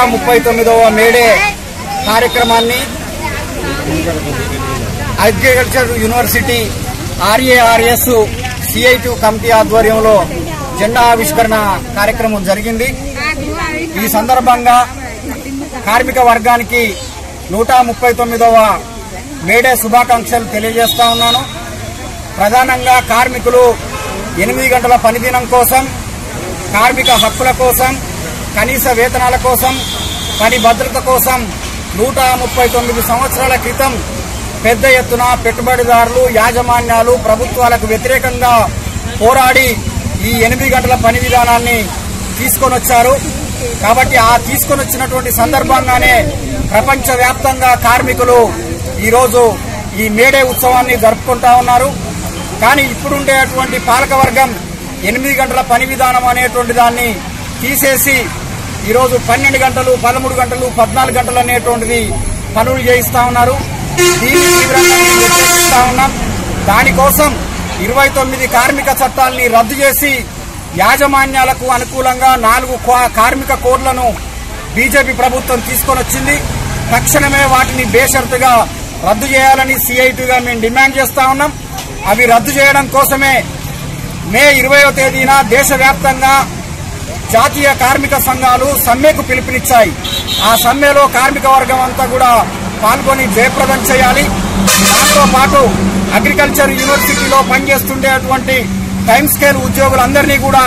139వ May Day కార్యక్రమాన్ని agriculture university RARS CIT committee ఆధ్వర్యంలో జెండా ఆవిష్కరణ కార్యక్రమం జరిగింది. ఈ సందర్భంగా కార్మిక వర్గానికి 139వ మేడే శుభాకాంక్షలు తెలియజేస్తా ఉన్నాను. ప్రధానంగా కార్మికులు 8 గంటల పనిదినం కోసం, కార్మిక హక్కుల కోసం, కనీస వేతనాల కోసం, పని భద్రత కోసం 139 సంవత్సరాల క్రితం పెద్ద ఎత్తున పెట్టుబడిదారులు, యాజమాన్యాలు ప్రభుత్వాలకు వ్యతిరేకంగా పోరాడి ఈ 8 గంటల పని విధానాన్ని తీసుకొని వచ్చారు. కాబట్టి ఆ తీసుకొని వచ్చినటువంటి సందర్భంగానే ప్రపంచవ్యాప్తంగా కార్మికులు ఈరోజు ఈ మేడే ఉత్సవాన్ని జరుపుకుంటా ఉన్నారు. కానీ ఇప్పుడుండేటువంటి పాలకవర్గం 8 గంటల పని విధానం అనేటువంటి దాన్ని తీసేసి ఈరోజు 12 గంటలు, 13 గంటలు, 14 గంటలు అనేటువంటిది పనులు చేయిస్తా ఉన్నారు. దీన్ని తీవ్రంగా వ్యతిరేకిస్తా ఉన్నాం. దానికోసం 29 కార్మిక చట్టాలని రద్దు చేసి యాజమాన్యాలకు అనుకూలంగా 4 కార్మిక కోడ్లను బీజేపీ ప్రభుత్వం తీసుకొని వచ్చింది. తక్షణమే వాటిని బేషరతుగా రద్దు చేయాలని CITగా మేము డిమాండ్ చేస్తా ఉన్నాం. అవి రద్దు చేయడం కోసమే మే 20వ తేదీన దేశవ్యాప్తంగా జాతీయ కార్మిక సంఘాలు సమ్మెకు పిలుపునిచ్చాయి. ఆ సమ్మెలో కార్మిక వర్గం అంతా కూడా పాల్గొని జయప్రదం చేయాలి. దాంతో పాటు అగ్రికల్చర్ యూనివర్సిటీలో పనిచేస్తుండేటువంటి టైమ్ స్కేల్ ఉద్యోగులందరినీ కూడా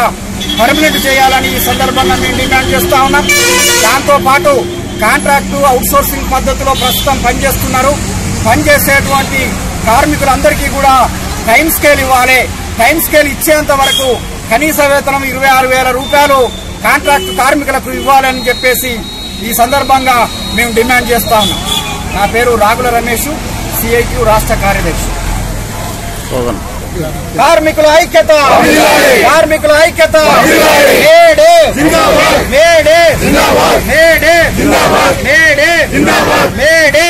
పర్మనెంట్ చేయాలని ఈ సందర్భంగా మేము డిమాండ్ చేస్తా ఉన్నాం. దాంతో పాటు కాంట్రాక్టు, అవుట్సోర్సింగ్ పద్ధతిలో ప్రస్తుతం పనిచేస్తున్నారు. పనిచేసేటువంటి కార్మికులందరికీ కూడా టైమ్ స్కేల్ ఇవ్వాలి. టైమ్ స్కేల్ ఇచ్చేంత వరకు కనీస వేతనం 26,000 రూపాయలు కాంట్రాక్టు కార్మికులకు ఇవ్వాలని చెప్పేసి ఈ సందర్భంగా మేము డిమాండ్ చేస్తా ఉన్నాం. నా పేరు రాగుల రమేష్, CIT రాష్ట్ర కార్యదర్శి. కార్మికుల ఐక్యత, కార్మికుల ఐక్యత. May Day May Day May Day May Day May Day.